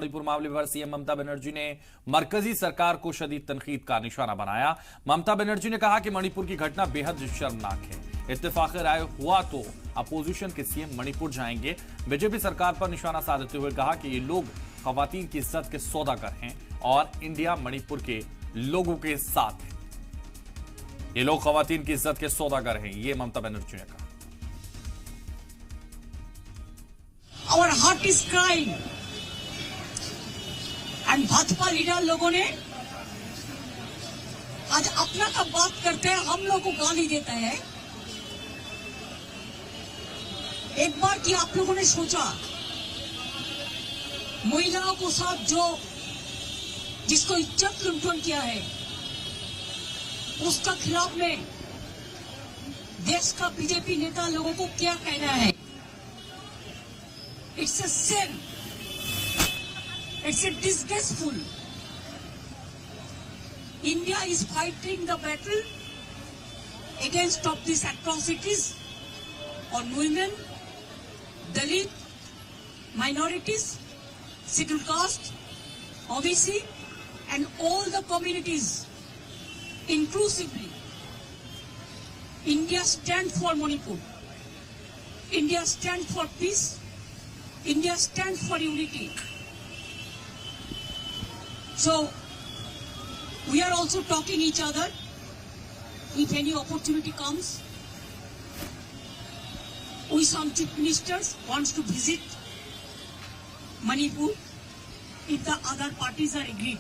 मणिपुर मामले पर सीएम ममता बनर्जी ने मरकजी सरकार को शदीद तनकीद का निशाना बनाया। ममता बनर्जी ने कहा कि मणिपुर की घटना बेहद शर्मनाक है। इत्तेफाक राय हुआ तो अपोजिशन के सीएम मणिपुर जाएंगे। बीजेपी सरकार पर निशाना साधते हुए कहा कि ये लोग खवातीन की इज्जत के सौदागर हैं और इंडिया मणिपुर के लोगों के साथ है। ये लोग खवातीन की इज्जत के सौदागर हैं, ये ममता बनर्जी ने कहा। Our heart is crying. And Bhajpa leader लोगों ने आज अपना का बात करते हैं, हम लोग को गाली देता है। एक बार की आप लोगों ने सोचा महिलाओं को साथ जिसको इज्जत लुंठन किया है उसका खिलाफ में देश का बीजेपी नेता लोगों को क्या कहना है? It's a sin, it's a disgraceful. India is fighting the battle against of these atrocities on women, Dalit, minorities, scheduled caste, OBC, and all the communities inclusively. India stands for Manipur. India stands for peace. India stands for unity. So, we are also talking each other. If any opportunity comes, we some chief ministers wants to visit Manipur if the other parties are agreed.